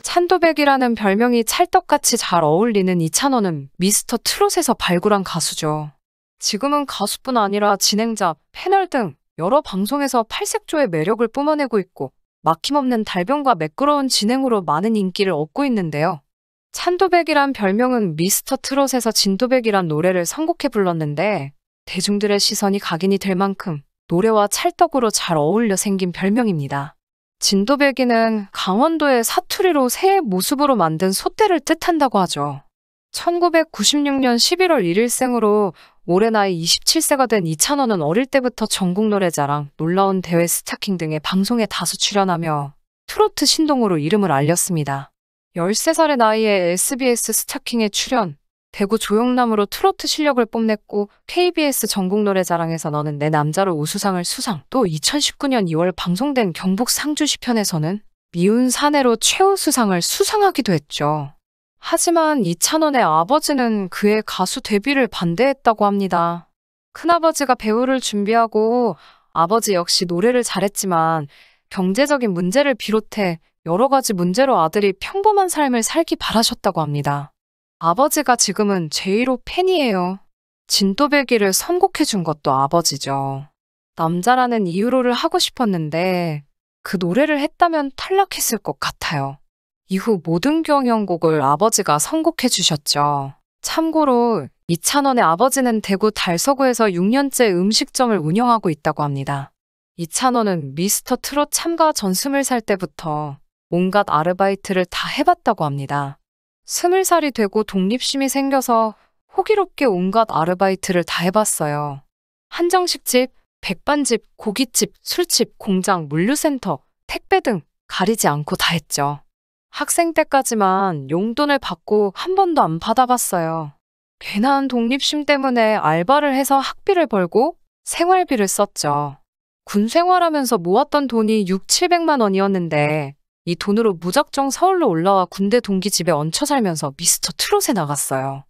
찬도백이라는 별명이 찰떡같이 잘 어울리는 이찬원은 미스터 트롯에서 발굴한 가수죠. 지금은 가수뿐 아니라 진행자, 패널 등 여러 방송에서 팔색조의 매력을 뿜어내고 있고 막힘없는 달변과 매끄러운 진행으로 많은 인기를 얻고 있는데요. 찬도백이란 별명은 미스터 트롯에서 진도백이란 노래를 선곡해 불렀는데 대중들의 시선이 각인이 될 만큼 노래와 찰떡으로 잘 어울려 생긴 별명입니다. 진도백이는 강원도의 사투리로 새의 모습으로 만든 솥대를 뜻한다고 하죠. 1996년 11월 1일생으로 올해 나이 27세가 된 이찬원은 어릴 때부터 전국노래자랑, 놀라운 대회 스타킹 등의 방송에 다수 출연하며 트로트 신동으로 이름을 알렸습니다. 13살의 나이에 SBS 스타킹에 출연, 대구 조영남으로 트로트 실력을 뽐냈고 KBS 전국노래자랑에서 너는 내 남자로 우수상을 수상, 또 2019년 2월 방송된 경북 상주시 편에서는 미운 사내로 최우수상을 수상하기도 했죠. 하지만 이찬원의 아버지는 그의 가수 데뷔를 반대했다고 합니다. 큰아버지가 배우를 준비하고 아버지 역시 노래를 잘했지만 경제적인 문제를 비롯해 여러 가지 문제로 아들이 평범한 삶을 살기 바라셨다고 합니다. 아버지가 지금은 제1호 팬이에요. 진도배기를 선곡해준 것도 아버지죠. 남자라는 이유로를 하고 싶었는데 그 노래를 했다면 탈락했을 것 같아요. 이후 모든 경연곡을 아버지가 선곡해 주셨죠. 참고로 이찬원의 아버지는 대구 달서구에서 6년째 음식점을 운영하고 있다고 합니다. 이찬원은 미스터 트롯 참가 전 20살 때부터 온갖 아르바이트를 다 해봤다고 합니다. 20살이 되고 독립심이 생겨서 호기롭게 온갖 아르바이트를 다 해봤어요. 한정식집, 백반집, 고깃집, 술집, 공장, 물류센터, 택배 등 가리지 않고 다 했죠. 학생 때까지만 용돈을 받고 한 번도 안 받아봤어요. 괜한 독립심 때문에 알바를 해서 학비를 벌고 생활비를 썼죠. 군 생활하면서 모았던 돈이 600~700만 원이었는데 이 돈으로 무작정 서울로 올라와 군대 동기 집에 얹혀 살면서 미스터 트롯에 나갔어요.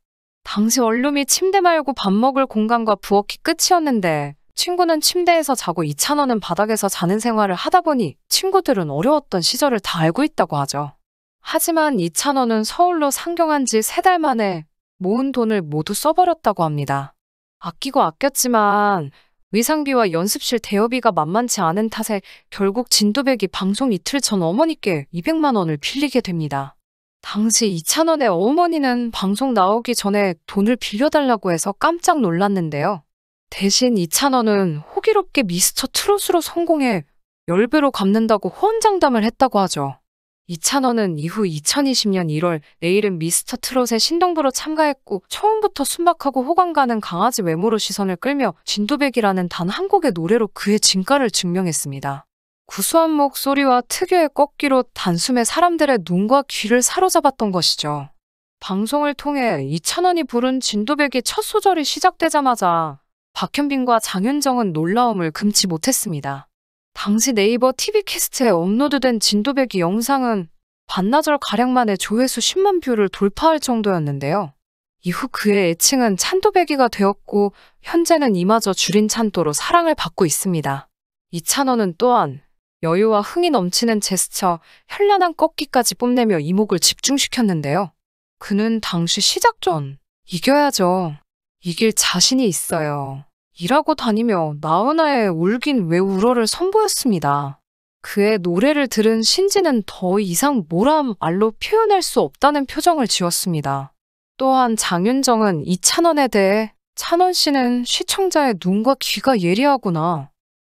당시 원룸이 침대 말고 밥 먹을 공간과 부엌이 끝이었는데 친구는 침대에서 자고 이찬원은 바닥에서 자는 생활을 하다 보니 친구들은 어려웠던 시절을 다 알고 있다고 하죠. 하지만 이찬원은 서울로 상경한 지 3달 만에 모은 돈을 모두 써버렸다고 합니다. 아끼고 아꼈지만 의상비와 연습실 대여비가 만만치 않은 탓에 결국 진도백이 방송 이틀 전 어머니께 200만 원을 빌리게 됩니다. 당시 이찬원의 어머니는 방송 나오기 전에 돈을 빌려달라고 해서 깜짝 놀랐는데요. 대신 이찬원은 호기롭게 미스터 트롯으로 성공해 10배로 갚는다고 호언장담을 했다고 하죠. 이찬원은 이후 2020년 1월 내일은 미스터 트롯에 신동부로 참가했고 처음부터 순박하고 호감 가는 강아지 외모로 시선을 끌며 진도백이라는 단 한 곡의 노래로 그의 진가를 증명했습니다. 구수한 목소리와 특유의 꺾기로 단숨에 사람들의 눈과 귀를 사로잡았던 것이죠. 방송을 통해 이찬원이 부른 진도백의 첫 소절이 시작되자마자 박현빈과 장윤정은 놀라움을 금치 못했습니다. 당시 네이버 TV캐스트에 업로드된 진도백이 영상은 반나절가량 만에 조회수 10만 뷰를 돌파할 정도였는데요. 이후 그의 애칭은 찬도백이가 되었고 현재는 이마저 줄인 찬도로 사랑을 받고 있습니다. 이찬원은 또한 여유와 흥이 넘치는 제스처, 현란한 꺾기까지 뽐내며 이목을 집중시켰는데요. 그는 당시 시작 전 이겨야죠. 이길 자신이 있어요. 일하고 다니며 나훈아의 울긴 왜 울어를 선보였습니다. 그의 노래를 들은 신지는 더 이상 뭐라 말로 표현할 수 없다는 표정을 지었습니다. 또한 장윤정은 이찬원에 대해 찬원 씨는 시청자의 눈과 귀가 예리하구나.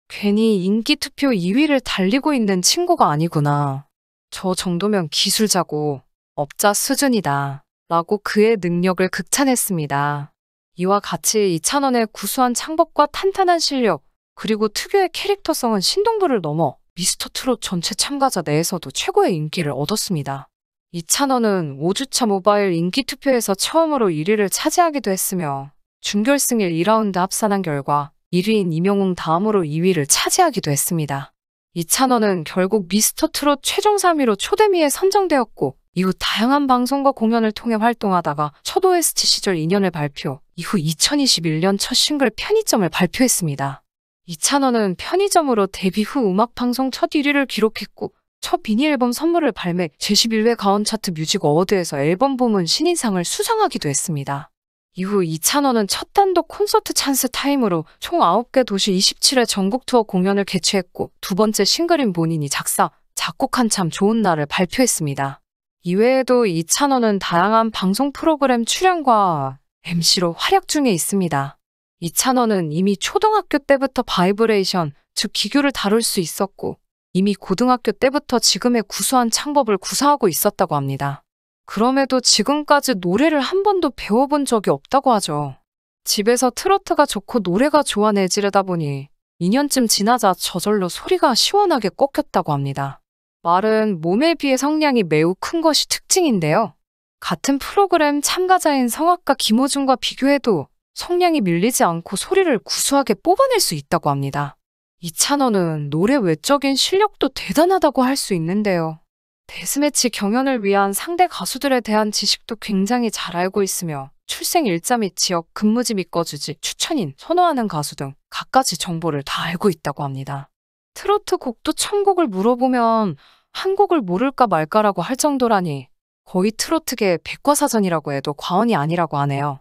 괜히 인기 투표 2위를 달리고 있는 친구가 아니구나. 저 정도면 기술자고 업자 수준이다. 라고 그의 능력을 극찬했습니다. 이와 같이 이찬원의 구수한 창법과 탄탄한 실력, 그리고 특유의 캐릭터성은 신동부를 넘어 미스터 트롯 전체 참가자 내에서도 최고의 인기를 얻었습니다. 이찬원은 5주차 모바일 인기 투표에서 처음으로 1위를 차지하기도 했으며 준결승 2라운드 합산한 결과 1위인 임영웅 다음으로 2위를 차지하기도 했습니다. 이찬원은 결국 미스터 트롯 최종 3위로 초대미에 선정되었고 이후 다양한 방송과 공연을 통해 활동하다가 첫 OST 시절 2년을 발표, 이후 2021년 첫 싱글 편의점을 발표했습니다. 이찬원은 편의점으로 데뷔 후 음악방송 첫 1위를 기록했고 첫 미니 앨범 선물을 발매, 제11회 가온 차트 뮤직 어워드에서 앨범 부문 신인상을 수상하기도 했습니다. 이후 이찬원은 첫 단독 콘서트 찬스 타임으로 총 9개 도시 27회 전국 투어 공연을 개최했고, 두 번째 싱글인 본인이 작사, 작곡한 참 좋은 날을 발표했습니다. 이외에도 이찬원은 다양한 방송 프로그램 출연과 MC로 활약 중에 있습니다. 이찬원은 이미 초등학교 때부터 바이브레이션, 즉 기교를 다룰 수 있었고, 이미 고등학교 때부터 지금의 구수한 창법을 구사하고 있었다고 합니다. 그럼에도 지금까지 노래를 한 번도 배워본 적이 없다고 하죠. 집에서 트로트가 좋고 노래가 좋아 내지르다 보니 2년쯤 지나자 저절로 소리가 시원하게 꺾였다고 합니다. 말은 몸에 비해 성량이 매우 큰 것이 특징인데요. 같은 프로그램 참가자인 성악가 김호중과 비교해도 성량이 밀리지 않고 소리를 구수하게 뽑아낼 수 있다고 합니다. 이찬원은 노래 외적인 실력도 대단하다고 할 수 있는데요. 데스매치 경연을 위한 상대 가수들에 대한 지식도 굉장히 잘 알고 있으며 출생 일자 및 지역, 근무지 및 거주지, 추천인, 선호하는 가수 등 갖가지 정보를 다 알고 있다고 합니다. 트로트 곡도 1000곡을 물어보면 한 곡을 모를까 말까라고 할 정도라니 거의 트로트계 백과사전이라고 해도 과언이 아니라고 하네요.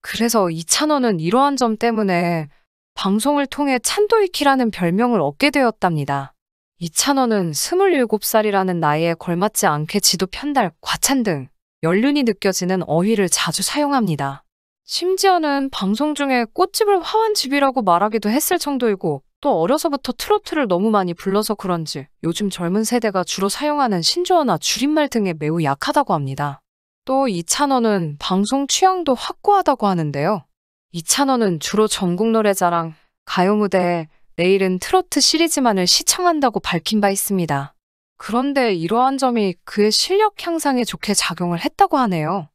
그래서 이찬원은 이러한 점 때문에 방송을 통해 찬도이키라는 별명을 얻게 되었답니다. 이찬원은 27살이라는 나이에 걸맞지 않게 지도 편달, 과찬 등 연륜이 느껴지는 어휘를 자주 사용합니다. 심지어는 방송 중에 꽃집을 화환집이라고 말하기도 했을 정도이고, 또 어려서부터 트로트를 너무 많이 불러서 그런지 요즘 젊은 세대가 주로 사용하는 신조어나 줄임말 등에 매우 약하다고 합니다. 또 이찬원은 방송 취향도 확고하다고 하는데요. 이찬원은 주로 전국노래자랑, 가요무대, 내일은 트로트 시리즈만을 시청한다고 밝힌 바 있습니다. 그런데 이러한 점이 그의 실력 향상에 좋게 작용을 했다고 하네요.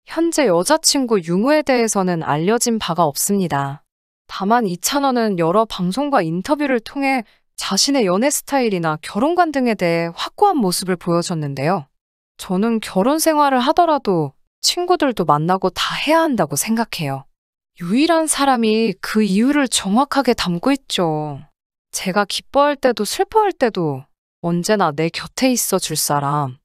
현재 여자친구 융우에 대해서는 알려진 바가 없습니다. 다만 이찬원은 여러 방송과 인터뷰를 통해 자신의 연애 스타일이나 결혼관 등에 대해 확고한 모습을 보여줬는데요. 저는 결혼 생활을 하더라도 친구들도 만나고 다 해야 한다고 생각해요. 유일한 사람이 그 이유를 정확하게 담고 있죠. 제가 기뻐할 때도 슬퍼할 때도 언제나 내 곁에 있어 줄 사람.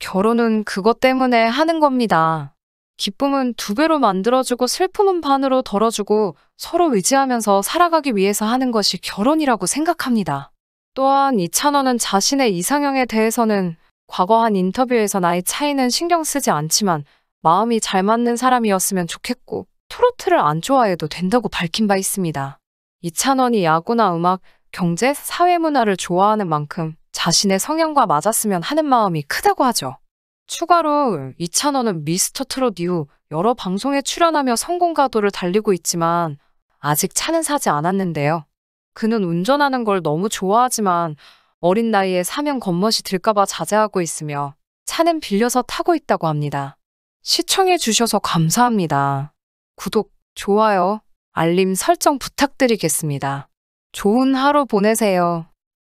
결혼은 그것 때문에 하는 겁니다. 기쁨은 2배로 만들어주고 슬픔은 반으로 덜어주고 서로 의지하면서 살아가기 위해서 하는 것이 결혼이라고 생각합니다. 또한 이찬원은 자신의 이상형에 대해서는 과거 한 인터뷰에서 나이 차이는 신경 쓰지 않지만 마음이 잘 맞는 사람이었으면 좋겠고 트로트를 안 좋아해도 된다고 밝힌 바 있습니다. 이찬원이 야구나 음악, 경제, 사회문화를 좋아하는 만큼 자신의 성향과 맞았으면 하는 마음이 크다고 하죠. 추가로 이찬원은 미스터 트롯 이후 여러 방송에 출연하며 성공 가도를 달리고 있지만 아직 차는 사지 않았는데요. 그는 운전하는 걸 너무 좋아하지만 어린 나이에 사면 겉멋이 들까봐 자제하고 있으며 차는 빌려서 타고 있다고 합니다. 시청해 주셔서 감사합니다. 구독, 좋아요, 알림 설정 부탁드리겠습니다. 좋은 하루 보내세요.